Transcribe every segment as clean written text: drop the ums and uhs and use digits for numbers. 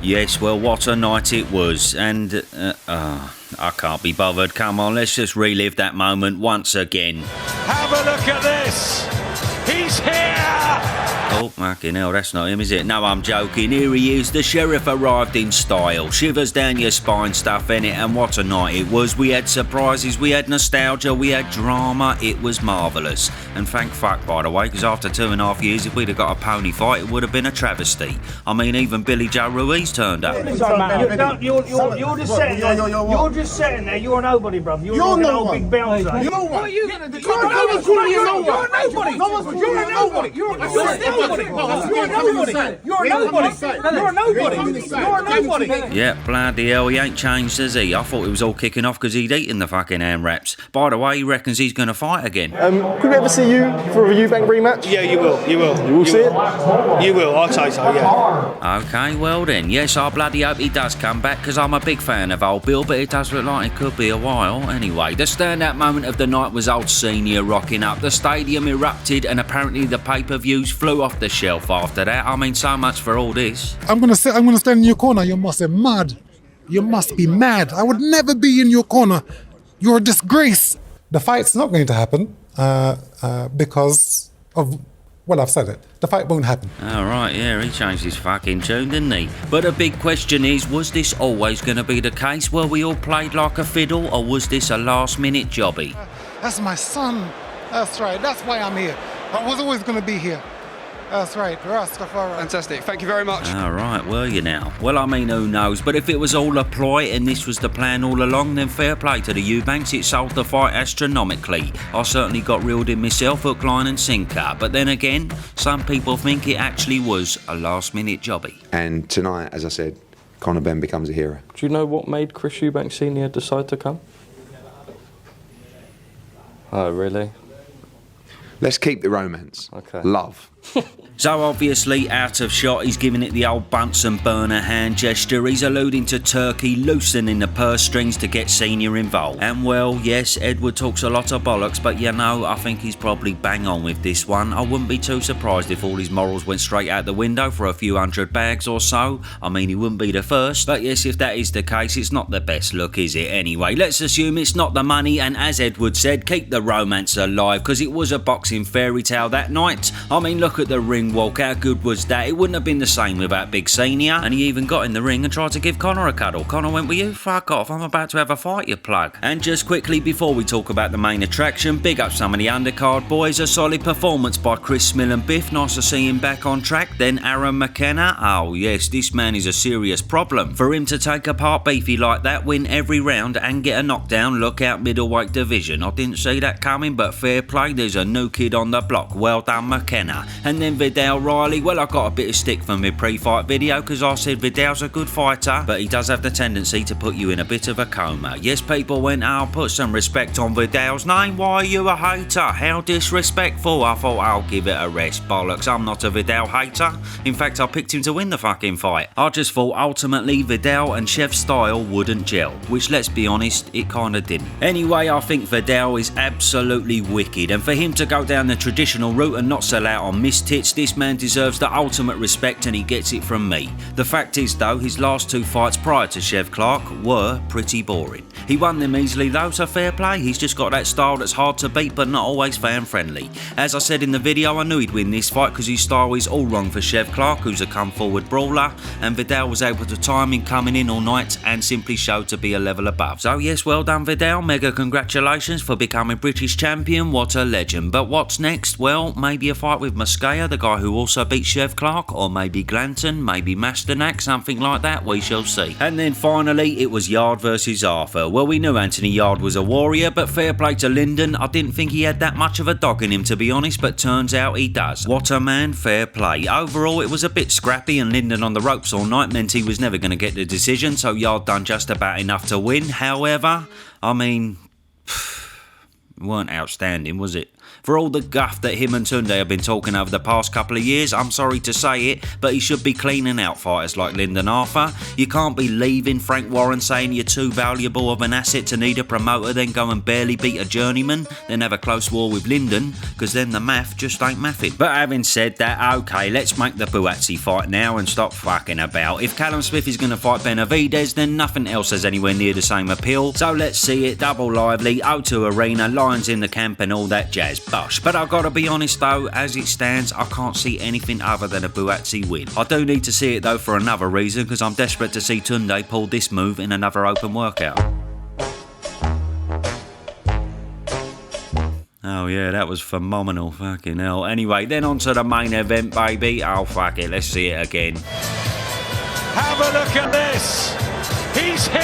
Yes, well, what a night it was, and I can't be bothered. Come on, let's just relive that moment once again. Have a look at this! He's here! Oh, fucking hell, that's not him, is it? No, I'm joking. Here he is. The sheriff arrived in style. Shivers down your spine stuff, innit? And what a night it was. We had surprises, we had nostalgia, we had drama. It was marvellous. And thank fuck, by the way, because after 2.5 years, if we'd have got a pony fight, it would have been a travesty. I mean, even Billy Joe Ruiz turned up. You're just sitting there. You're just sitting there. You're nobody, bruv. You're like an old big bouncer. You know what? What are you going to do? You're nobody. You're nobody. You're nobody. You're nobody. Yeah, bloody hell, he ain't changed, has he? I thought he was all kicking off because he'd eaten the fucking hand wraps. By the way, he reckons he's going to fight again. Could we ever see you for a Eubank rematch? Yeah, you will. You will. You will see it? You will, I'll say so, yeah. Okay, well then, yes, I bloody hope he does come back because I'm a big fan of old Bill, but it does look like it could be a while. Anyway, the standout moment of the night was old Senior rocking up. The stadium erupted and apparently the pay-per-views flew off the shelf after that. I mean, so much for all this. I'm gonna stand in your corner. You must be mad. You must be mad. I would never be in your corner. You're a disgrace. The fight's not going to happen because of, well, I've said it. The fight won't happen. All right, yeah, he changed his fucking tune, didn't he? But a big question is, was this always going to be the case? Were we all played like a fiddle, or was this a last-minute jobby? That's my son. That's right. That's why I'm here. I was always gonna be here. That's right, Rastafari. Fantastic, thank you very much. All right, were you now? Well, I mean, who knows? But if it was all a ploy and this was the plan all along, then fair play to the Eubanks. It sold the fight astronomically. I certainly got reeled in myself, hook, line and sinker. But then again, some people think it actually was a last-minute jobby. And tonight, as I said, Conor Benn becomes a hero. Do you know what made Chris Eubank Sr. decide to come? Oh, really? Let's keep the romance. Okay. Love. So obviously, out of shot, he's giving it the old Bunsen burner hand gesture. He's alluding to Turkey loosening the purse strings to get Senior involved. And well, yes, Edward talks a lot of bollocks, but you know, I think he's probably bang on with this one. I wouldn't be too surprised if all his morals went straight out the window for a few hundred bags or so. I mean, he wouldn't be the first, but yes, if that is the case, it's not the best look, is it? Anyway, let's assume it's not the money, and as Edward said, keep the romance alive, because it was a boxing fairy tale that night. I mean, look at the ring walk, how good was that? It wouldn't have been the same without Big Senior. And he even got in the ring and tried to give Conor a cuddle. Conor went, "Will you fuck off? I'm about to have a fight, you plug." And just quickly before we talk about the main attraction, big up some of the undercard boys. A solid performance by Chris Smill and Biff. Nice to see him back on track. Then Aaron McKenna. Oh yes, this man is a serious problem. For him to take apart Beefy like that, win every round and get a knockdown, look out middleweight division. I didn't see that coming, but fair play. There's a new kid on the block. Well done, McKenna. And then Vidal Riley, well, I got a bit of stick from my pre-fight video because I said Vidal's a good fighter, but he does have the tendency to put you in a bit of a coma. Yes, people went, "I'll put some respect on Vidal's name. Why are you a hater? How disrespectful." I thought, I'll give it a rest. Bollocks, I'm not a Vidal hater. In fact, I picked him to win the fucking fight. I just thought ultimately Vidal and Chef's style wouldn't gel, which, let's be honest, it kinda didn't. Anyway, I think Vidal is absolutely wicked, and for him to go down the traditional route and not sell out on missed hits, this man deserves the ultimate respect, and he gets it from me. The fact is though, his last two fights prior to Chev Clark were pretty boring. He won them easily though, so fair play. He's just got that style that's hard to beat but not always fan friendly. As I said in the video, I knew he'd win this fight because his style is all wrong for Chev Clark, who's a come forward brawler, and Vidal was able to time him coming in all night and simply showed to be a level above. So yes, well done Vidal, mega congratulations for becoming British champion, what a legend. But what's next? Well, maybe a fight with Mosquea, the guy who also beat Chev Clark, or maybe Glanton, maybe Masternak, something like that, we shall see. And then finally, it was Yard versus Arthur. Well, we knew Anthony Yard was a warrior, but fair play to Lyndon. I didn't think he had that much of a dog in him, to be honest, but turns out he does. What a man, fair play. Overall, it was a bit scrappy, and Lyndon on the ropes all night meant he was never going to get the decision, so Yard done just about enough to win. However, I mean, weren't outstanding, was it? For all the guff that him and Tunde have been talking over the past couple of years, I'm sorry to say it, but he should be cleaning out fighters like Lyndon Arthur. You can't be leaving Frank Warren saying you're too valuable of an asset to need a promoter, then go and barely beat a journeyman, then have a close war with Lyndon, because then the math just ain't mathing. But having said that, okay, let's make the Buatsi fight now and stop fucking about. If Callum Smith is going to fight Benavidez, then nothing else has anywhere near the same appeal. So let's see it, double lively, O2 Arena, Lions in the camp and all that jazz bosh. But I've got to be honest though, as it stands, I can't see anything other than a Buatsi win. I do need to see it though for another reason, because I'm desperate to see Tunde pull this move in another open workout. Oh yeah, that was phenomenal, fucking hell. Anyway, then on to the main event, baby. Oh fuck it, let's see it again. Have a look at this. He's here.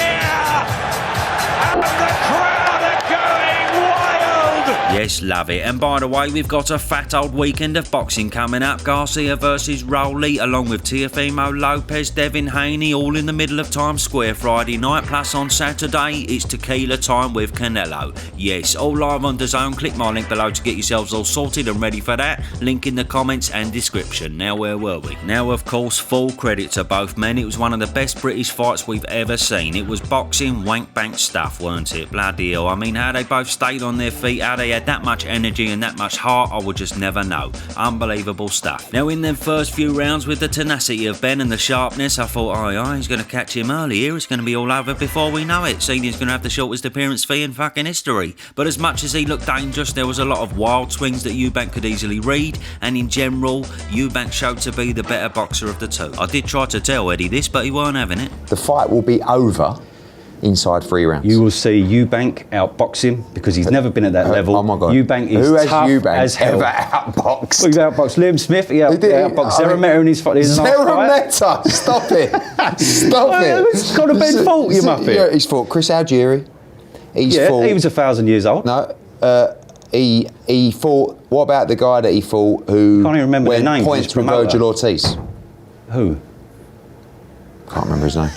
And the crowd are going wild. Yes, love it. And by the way, we've got a fat old weekend of boxing coming up. Garcia versus Rowley, along with Teofimo Lopez, Devin Haney, all in the middle of Times Square Friday night. Plus on Saturday, it's tequila time with Canelo. Yes, all live on DAZN. Click my link below to get yourselves all sorted and ready for that. Link in the comments and description. Now, where were we? Now, of course, full credit to both men. It was one of the best British fights we've ever seen. It was boxing, wank bank stuff, weren't it? Bloody hell. I mean, how they both stayed on their feet, how they had that much energy and that much heart, I would just never know. Unbelievable stuff. Now, in them first few rounds, with the tenacity of Benn and the sharpness, I thought, oh, he's going to catch him early here. It's going to be all over before we know it. Senior's going to have the shortest appearance fee in fucking history. But as much as he looked dangerous, there was a lot of wild swings that Eubank could easily read, and in general, Eubank showed to be the better boxer of the two. I did try to tell Eddie this, but he weren't having it. The fight will be over inside 3 rounds. You will see Eubank outbox him because he's never been at that level. Oh my God. Eubank is Who has tough Eubank as hell. ever outboxed? Well, he's outboxed Liam Smith, he outboxed Zerometa in his fight. Zerometa, stop it. Stop it. It's got to be fault, you muppet. Yeah, he's fought Chris Algieri. He was 1,000 years old. No, he fought, what about the guy that he fought who can't even remember went their name, points with Virgil Ortiz? Who? Can't remember his name.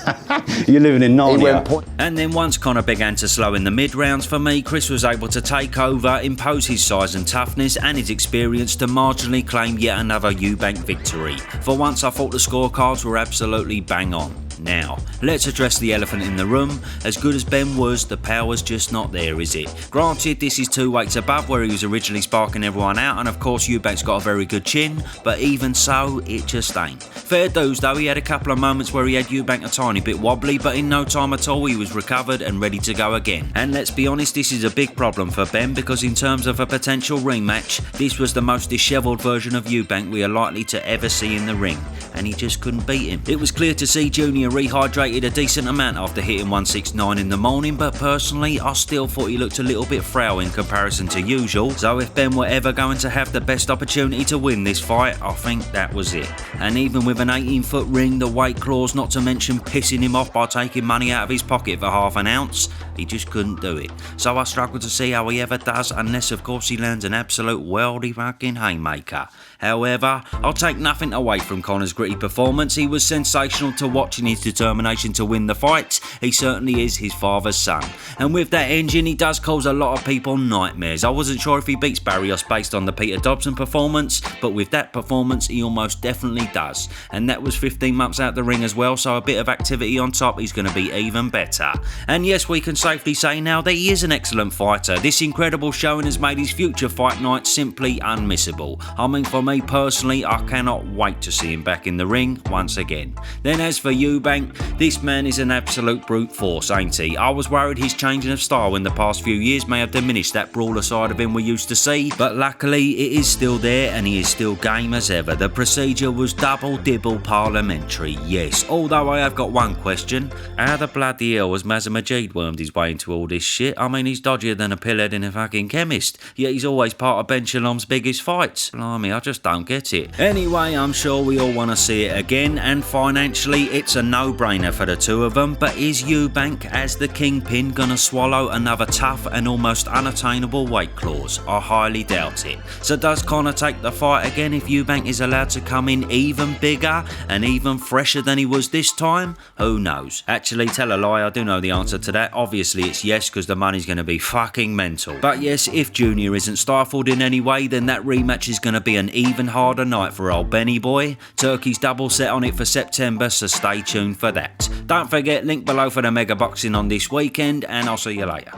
You're living in Narnia. And then once Conor began to slow in the mid-rounds for me, Chris was able to take over, impose his size and toughness and his experience to marginally claim yet another Eubank victory. For once I thought the scorecards were absolutely bang on. Now, let's address the elephant in the room. As good as Benn was, the power's just not there, is it? Granted, this is 2 weights above where he was originally sparking everyone out, and of course Eubank's got a very good chin, but even so, it just ain't. Fair dues though, he had a couple of moments where he had Eubank a tiny bit wobbly, but in no time at all he was recovered and ready to go again. And let's be honest, this is a big problem for Benn, because in terms of a potential rematch, this was the most dishevelled version of Eubank we are likely to ever see in the ring, and he just couldn't beat him. It was clear to see Junior rehydrated a decent amount after hitting 169 in the morning, but personally I still thought he looked a little bit frail in comparison to usual, so if Benn were ever going to have the best opportunity to win this fight, I think that was it. And even with an 18-foot ring, the weight clause, not to mention pissing him off by taking money out of his pocket for half an ounce, he just couldn't do it. So I struggle to see how he ever does, unless of course he lands an absolute worldy fucking haymaker. However, I'll take nothing away from Conor's gritty performance. He was sensational to watch in his determination to win the fight. He certainly is his father's son. And with that engine, he does cause a lot of people nightmares. I wasn't sure if he beats Barrios based on the Peter Dobson performance, but with that performance, he almost definitely does. And that was 15 months out the ring as well, so a bit of activity on top, he's going to be even better. And yes, we can safely say now that he is an excellent fighter. This incredible showing has made his future fight night simply unmissable. I mean, for me personally, I cannot wait to see him back in the ring once again. Then as for Eubank, this man is an absolute brute force, ain't he? I was worried his changing of style in the past few years may have diminished that brawler side of him we used to see, but luckily it is still there and he is still game as ever. The procedure was double dibble parliamentary, yes. Although I have got one question: how the bloody hell has Mazza Majid wormed his way into all this shit? I mean, he's dodgier than a pillhead in a fucking chemist, yet he's always part of Ben Shalom's biggest fights. Blimey, I just don't get it. Anyway, I'm sure we all want to see it again, and financially it's a no-brainer for the two of them, but is Eubank as the kingpin gonna swallow another tough and almost unattainable weight clause? I highly doubt it. So does Conor take the fight again if Eubank is allowed to come in even bigger and even fresher than he was this time? Who knows? Actually, tell a lie, I do know the answer to that. Obviously obviously it's yes, because the money's going to be fucking mental. But yes, if Junior isn't stifled in any way, then that rematch is going to be an even harder night for old Benny boy. Turkey's double set on it for September, so stay tuned for that. Don't forget, link below for the mega boxing on this weekend, and I'll see you later.